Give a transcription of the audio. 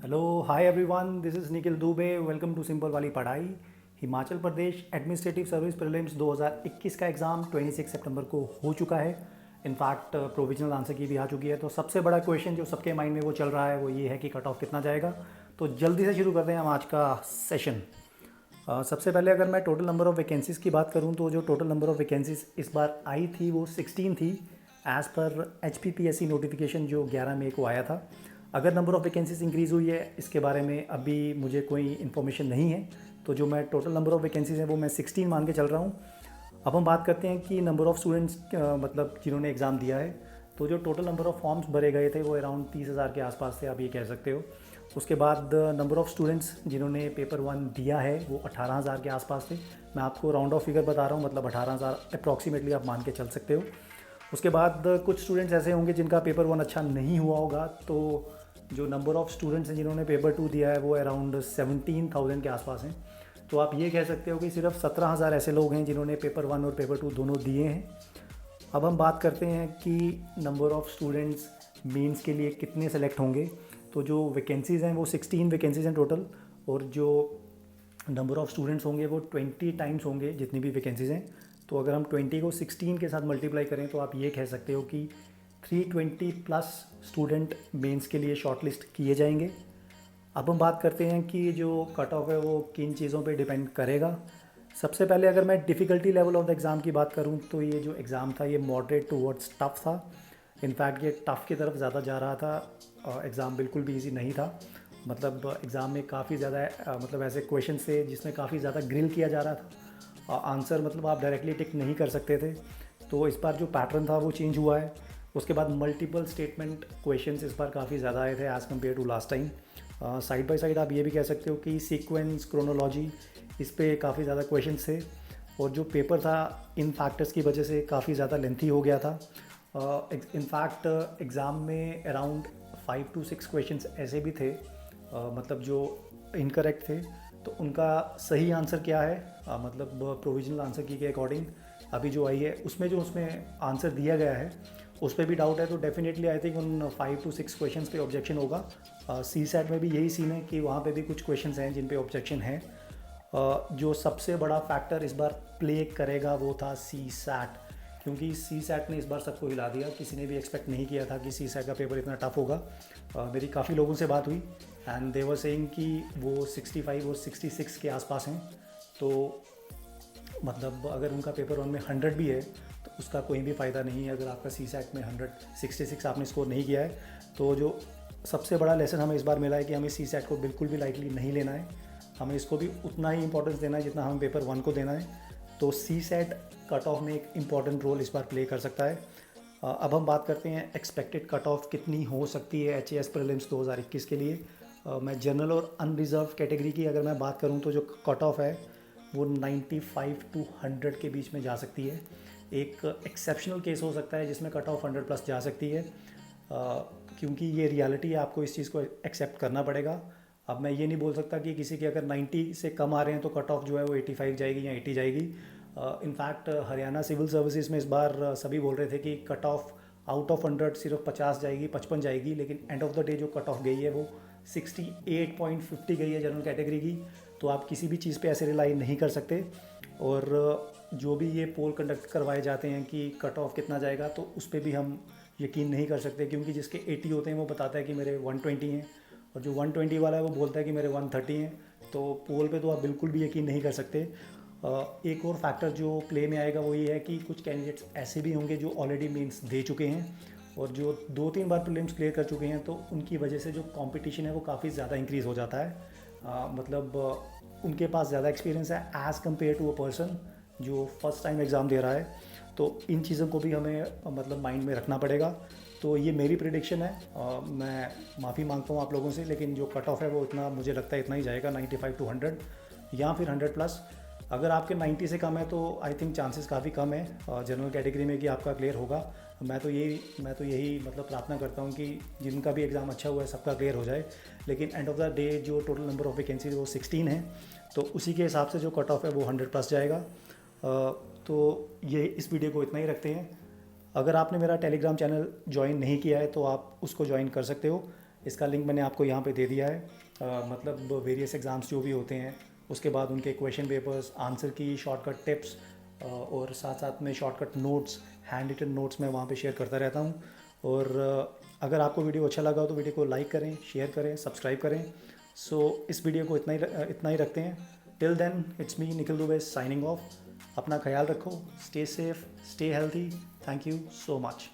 Hello hi everyone, this is Nikhil Dubey. Welcome to simple वाली पढ़ाई। Himachal Pradesh administrative service prelims 2021 का exam 26 सितंबर को हो चुका है। इनफैक्ट प्रोविजनल आंसर की भी आ चुकी है। तो सबसे बड़ा क्वेश्चन जो सबके माइंड में वो चल रहा है वो ये है कि कट ऑफ कितना जाएगा। तो जल्दी से शुरू करते हैं हम आज का सेशन। सबसे पहले अगर मैं टोटल नंबर ऑफ़ वैकेंसीज़ की बात करूं तो जो टोटल नंबर ऑफ़ वैकेंसीज़ इस बार आई थी वो 16 थी, एज़ पर HPPSC नोटिफिकेशन जो 11 मई को आया था। अगर नंबर ऑफ़ वैकेंसीज़ इंक्रीज़ हुई है इसके बारे में अभी मुझे कोई इन्फॉर्मेशन नहीं है। तो जो मैं टोटल नंबर ऑफ़ वैकेंसीज़ हैं वो मैं 16 मान के चल रहा हूँ। अब हम बात करते हैं कि नंबर ऑफ़ स्टूडेंट्स मतलब जिन्होंने एग्ज़ाम दिया है। तो जो टोटल नंबर ऑफ़ फॉर्म्स भरे गए थे वो अराउंड 30,000 के आसपास थे, आप ये कह सकते हो। उसके बाद नंबर ऑफ़ स्टूडेंट्स जिन्होंने पेपर 1 दिया है वो 18,000 के आसपास थे। मैं आपको राउंड ऑफ फिगर बता रहा हूँ, मतलब 18,000 अप्रॉक्सीमेटली आप मान के चल सकते हो। उसके बाद कुछ स्टूडेंट्स ऐसे होंगे जिनका पेपर 1 अच्छा नहीं हुआ होगा, तो जो नंबर ऑफ़ स्टूडेंट्स हैं जिन्होंने पेपर 2 दिया है वो अराउंड 17,000 के आसपास हैं। तो आप ये कह सकते हो कि सिर्फ 17,000 ऐसे लोग हैं जिन्होंने पेपर 1 और पेपर 2 दोनों दिए हैं। अब हम बात करते हैं कि नंबर ऑफ़ स्टूडेंट्स मेंस के लिए कितने सेलेक्ट होंगे। तो जो वैकेंसीज़ हैं वो 16 वैकेंसीज़ हैं टोटल, और जो नंबर ऑफ़ स्टूडेंट्स होंगे वो 20 टाइम्स होंगे जितनी भी वैकेंसीज़ हैं। तो अगर हम 20 को 16 के साथ मल्टीप्लाई करें तो आप ये कह सकते हो कि 320 प्लस स्टूडेंट मेंस के लिए शॉर्टलिस्ट किए जाएंगे। अब हम बात करते हैं कि जो कट ऑफ है वो किन चीज़ों पे डिपेंड करेगा। सबसे पहले अगर मैं difficulty level of the exam की बात करूं तो ये जो एग्ज़ाम था ये मॉडरेट टूवर्ड्स टफ़ था। इनफैक्ट ये टफ़ की तरफ ज़्यादा जा रहा था। एग्ज़ाम बिल्कुल भी इजी नहीं था। मतलब एग्ज़ाम में काफ़ी ज़्यादा मतलब ऐसे क्वेश्चन थे जिसमें काफ़ी ज़्यादा ग्रिल किया जा रहा था। आंसर मतलब आप डायरेक्टली टिक नहीं कर सकते थे। तो इस बार जो पैटर्न था वो चेंज हुआ है। उसके बाद मल्टीपल स्टेटमेंट क्वेश्चंस इस बार काफ़ी ज़्यादा आए थे as compare to last time. Side by side आप ये भी कह सकते हो कि सीक्वेंस क्रोनोलॉजी इस पे काफ़ी ज़्यादा क्वेश्चंस थे, और जो पेपर था इन फैक्टर्स की वजह से काफ़ी ज़्यादा लेंथी हो गया था। इनफैक्ट एग्ज़ाम में अराउंड 5 to 6 क्वेश्चंस ऐसे भी थे मतलब जो इनकरेक्ट थे। तो उनका सही आंसर क्या है, मतलब प्रोविजनल आंसर की के अकॉर्डिंग अभी जो आई है उसमें आंसर दिया गया है उस पर भी डाउट है। तो डेफिनेटली आई थिंक उन 5 to 6 क्वेश्चंस पे ऑब्जेक्शन होगा। CSAT में भी यही सीन है कि वहाँ पे भी कुछ क्वेश्चंस हैं जिन पे ऑब्जेक्शन है। जो सबसे बड़ा फैक्टर इस बार प्ले करेगा वो था CSAT, क्योंकि CSAT ने इस बार सबको हिला दिया। किसी ने भी एक्सपेक्ट नहीं किया था कि CSAT का पेपर इतना टफ होगा। मेरी काफ़ी लोगों से बात हुई एंड दे वर सेइंग कि वो 65 और 66 के आसपास हैं। तो मतलब अगर उनका पेपर 1 में 100 भी है तो उसका कोई भी फ़ायदा नहीं है अगर आपका CSAT में 166 आपने स्कोर नहीं किया है। तो जो सबसे बड़ा लेसन हमें इस बार मिला है कि हमें CSAT को बिल्कुल भी लाइटली नहीं लेना है। हमें इसको भी उतना ही इंपॉर्टेंस देना है जितना हम पेपर 1 को देना है। तो CSAT कट ऑफ में एक इम्पॉर्टेंट रोल इस बार प्ले कर सकता है। अब हम बात करते हैं एक्सपेक्टेड कट ऑफ कितनी हो सकती है HAS प्रीलिम्स 2021 के लिए। मैं जनरल और अनरिजर्व कैटेगरी की अगर मैं बात करूं तो जो कट ऑफ है वो 95 to 100 के बीच में जा सकती है। एक एक्सेप्शनल केस हो सकता है जिसमें कट ऑफ 100 प्लस जा सकती है, क्योंकि ये रियलिटी है, आपको इस चीज़ को एक्सेप्ट करना पड़ेगा। अब मैं ये नहीं बोल सकता कि किसी के अगर 90 से कम आ रहे हैं तो कट ऑफ जो है वो 85 जाएगी या 80 जाएगी। इनफैक्ट हरियाणा सिविल सर्विसेज में इस बार सभी बोल रहे थे कि कट ऑफ आउट ऑफ 100 सिर्फ 50 जाएगी, 55 जाएगी, लेकिन एंड ऑफ द डे जो कट ऑफ गई है वो 68.50 गई है जनरल कैटेगरी की। तो आप किसी भी चीज़ पे ऐसे रिलाई नहीं कर सकते। और जो भी ये पोल कंडक्ट करवाए जाते हैं कि कट ऑफ कितना जाएगा तो उस पर भी हम यकीन नहीं कर सकते, क्योंकि जिसके 80 होते हैं वो बताता है कि मेरे 120 हैं, और जो 120 वाला है वो बोलता है कि मेरे 130 हैं। तो पोल पे तो आप बिल्कुल भी यकीन नहीं कर सकते। एक और फैक्टर जो प्ले में आएगा वो ये है कि कुछ कैंडिडेट्स ऐसे भी होंगे जो ऑलरेडी मेंस दे चुके हैं और जो 2-3 बार प्रीलिम्स क्लियर कर चुके हैं, तो उनकी वजह से जो कंपटीशन है वो काफ़ी ज़्यादा इंक्रीज़ हो जाता है। मतलब उनके पास ज़्यादा एक्सपीरियंस है as compare to a person जो फर्स्ट टाइम एग्ज़ाम दे रहा है। तो इन चीज़ों को भी हमें मतलब माइंड में रखना पड़ेगा। तो ये मेरी प्रिडिक्शन है। मैं माफ़ी मांगता हूँ आप लोगों से, लेकिन जो कट ऑफ है वो इतना मुझे लगता है इतना ही जाएगा, 95 to 100 या फिर 100 प्लस। अगर आपके 90 से कम है तो आई थिंक चांसेस काफ़ी कम है जनरल कैटेगरी में कि आपका क्लियर होगा। मैं तो यही मतलब प्रार्थना करता हूँ कि जिनका भी एग्ज़ाम अच्छा हुआ है सबका क्लियर हो जाए। लेकिन एंड ऑफ द डे जो टोटल नंबर ऑफ़ वैकेंसी वो 16 है, तो उसी के हिसाब से जो कट ऑफ है वो 100 प्लस जाएगा। तो ये इस वीडियो को इतना ही रखते हैं। अगर आपने मेरा टेलीग्राम चैनल ज्वाइन नहीं किया है तो आप उसको ज्वाइन कर सकते हो। इसका लिंक मैंने आपको यहाँ पे दे दिया है। मतलब वेरियस एग्ज़ाम्स जो भी होते हैं उसके बाद उनके question papers, answer key shortcut tips और साथ साथ में shortcut notes, hand written notes मैं वहाँ पे शेयर करता रहता हूँ। और अगर आपको वीडियो अच्छा लगा हो तो वीडियो को लाइक करें, शेयर करें, सब्सक्राइब करें। सो इस वीडियो को इतना ही रखते हैं। Till then it's me Nikhil Dubey signing off. अपना ख्याल रखो, stay safe, stay healthy. Thank you so much.